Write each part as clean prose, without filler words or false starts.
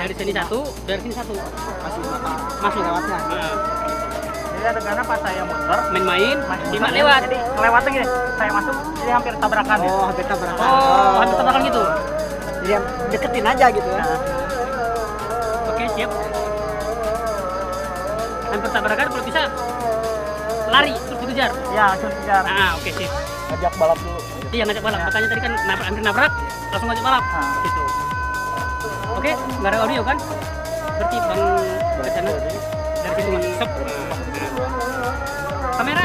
Dari sini satu, dari sini satu. Masuk lewatnya. Jadi adegannya pas saya muter Main-main, Dimak lewat. Jadi lewatnya gini, saya masuk jadi hampir tabrakan. Oh, hampir tabrakan. Oh, hampir tabrakan gitu. Jadi yang deketin aja gitu ya. Oke, siap. Hampir tabrakan, kalau bisa lari terus dikejar. Ya, langsung kejar. Oke, sip. Ngajak balap dulu. Iya, ngajak balap. Makanya tadi kan hampir nabrak, langsung ngajak balap. Gitu. Oke, nggak ada audio kan? Berarti Bang ke sana dari situ masuk. Stop. Kamera.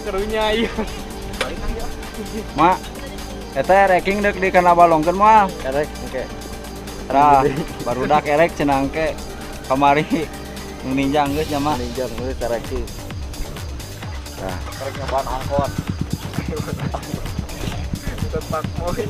Serunya iya. Mak, eta ranking dek di kana balongkeun moal. Erek, oke. Tah, barudak erek cenah engke kamari nu ninja geus nya mah. Ninja mulai tarekin. Tah, Karek nyobaan angkot. Tempat moin.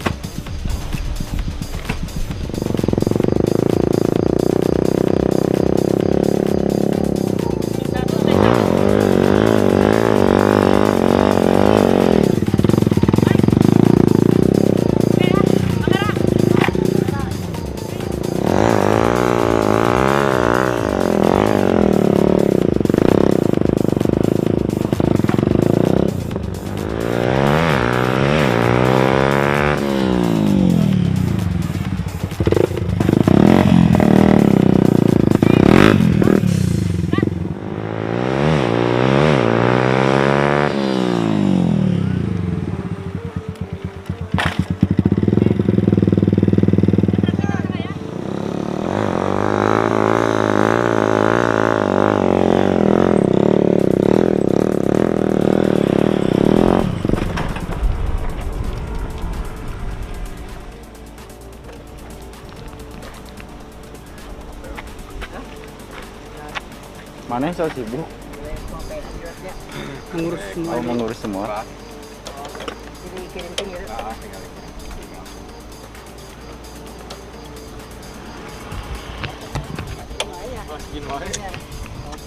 mana so sibuk? Mengurus semua. Oh, mengurus semua.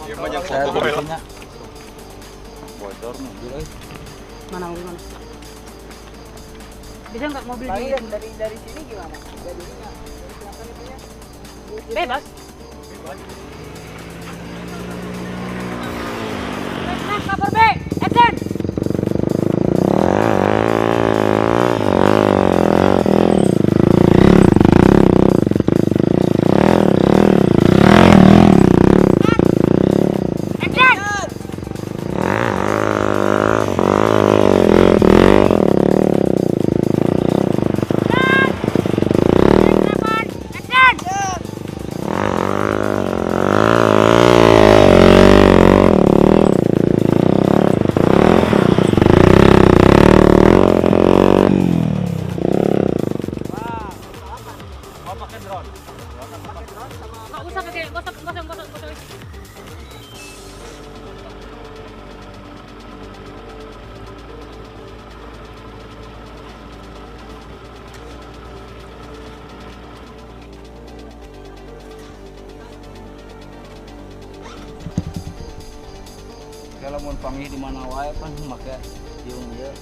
Iya banyak Saya foto biasanya bocor mobil euy. Mana mobil mana? Bisa nggak mobil Bang, di dari sini gimana? Jadinya bebas? Cover B, action! Action! lamun panggih di mana wae pan make tiung ieu.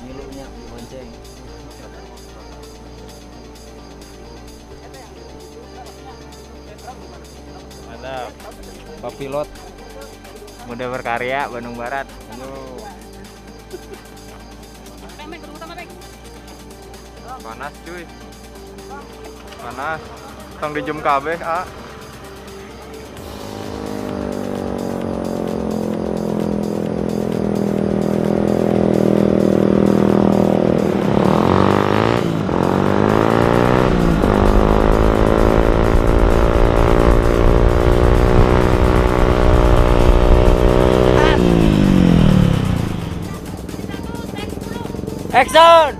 Ngilunya di bonceng. Mantap. Pak pilot Muda berkarya Bandung Barat. ayo Mek, tunggu sama Mek. Panas cuy. Panas. Tong di jam kabeh, ah. action.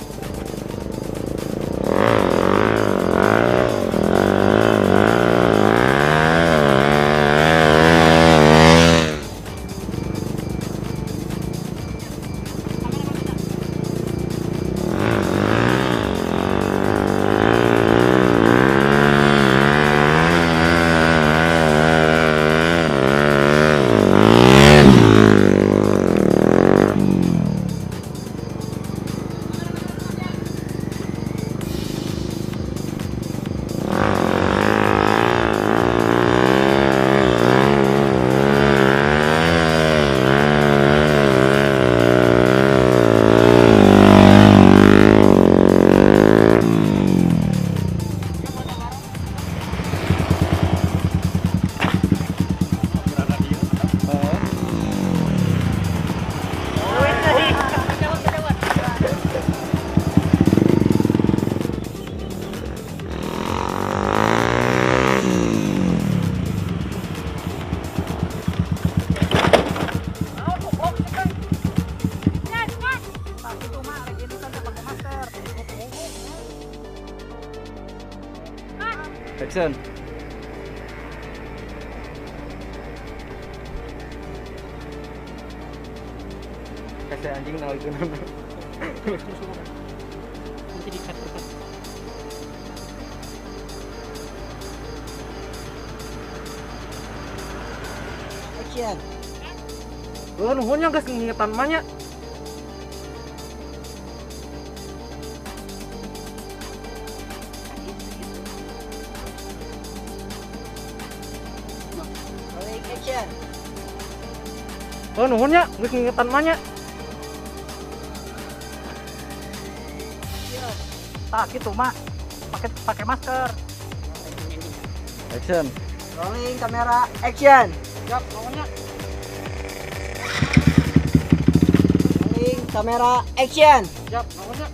Action. Kasih anjing naik itu. Nanti di cut. Action. Nuhunnya geus ngingetan manya. Rolling action. Nuhunnya geus ngingetan manya. Tak gitu mak. Pakai masker. Action. Rolling kamera action. Siap, pokoknya. Rolling kamera action. Siap, pokoknya.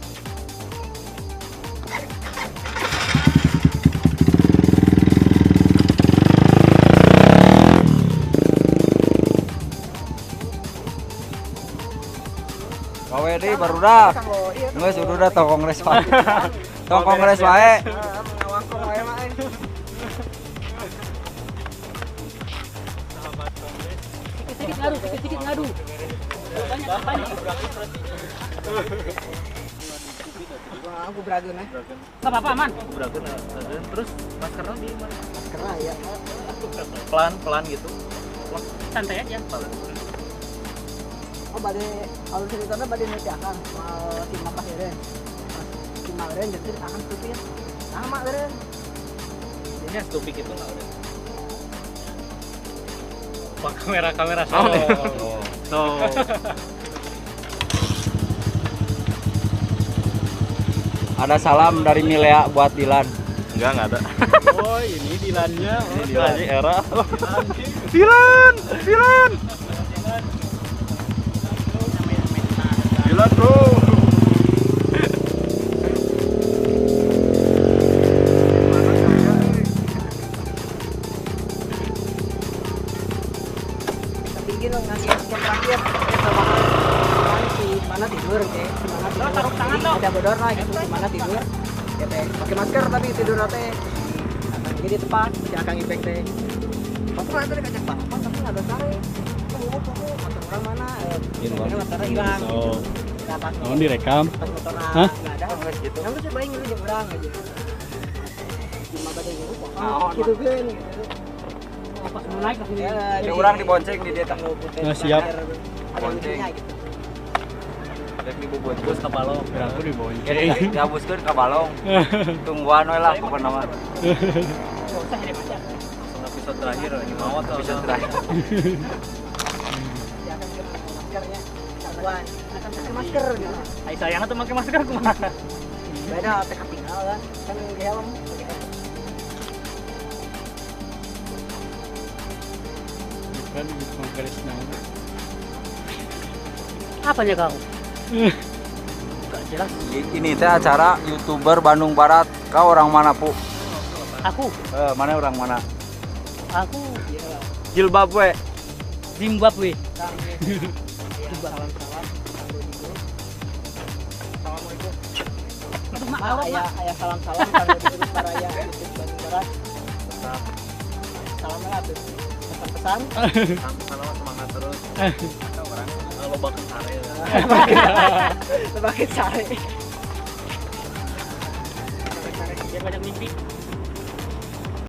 Kawe deui barudak. Geus udah tong kongres wae. Tong kongres wae. Ngawangkong wae mah. Sedikit ngadu. Banyak. Wah, aku beragun ya. Enggak apa-apa, aman. Terus maskernya di mana? Masker ya. Pelan-pelan gitu. Santai aja. Oh, bade alur ceritanya bade nanti akan mal tim apa heren. Tim heren jadi akan stupid. Sama heren. Ini topik itu enggak ada. Pak kamera so. So. Ada salam dari Milea buat Dilan. Enggak ada. Oh, ini Dilannya. Ini Dilan era. Dilan. Dilan, bro. Tinggi dong ngasih yang terakhir. Si mana tidur kayak si mana tidur. Taruh tangan Jadi dong. ada bodor lah gitu si mana tidur. Ya teh pakai masker tapi tidur teh. Jadi tepat si akang impek teh. Motor itu dikacak balapan tapi nggak ada sare. Motor orang mana? Ini motornya hilang. Oh, Nah, pas mohon direkam. pas motor Hah? nggak ada. Gitu. Yang lu coba ingin lu orang aja. Cuma badai gitu. Oh, Gitu kan. Gitu. pas mau naik langsung Ada orang dibonceng di dia tak. Nah, siap. Bonceng. Dek dibobojos ka balong. Aku di bawah. Dihabuskeun ka balong. Tungguan we lah pokona mah. nggak usah ini macam Langsung episode terakhir lagi mau tuh. Bisa terakhir. Ya kan kita maskernya satuan. Akan pakai masker gitu. ayo sayang tuh pakai masker kumaha Beda teh ketinggal kan. Kan di helm pakai helm. Kan di Kongres nama. apanya kau nggak jelas Ini teh acara YouTuber Bandung Barat. Kau orang mana, Pu? aku Mana orang mana? aku Jilbab we. Zimbabwe Salam-salam. Assalamualaikum. itu mah Ayah salam-salam kalau di Gunung Raya YouTube Bandung Barat. Salam lah tuh. Pesan-pesan. Sama semangat terus. Orang lo bakal sare. Sebagai sare. biar banyak mimpi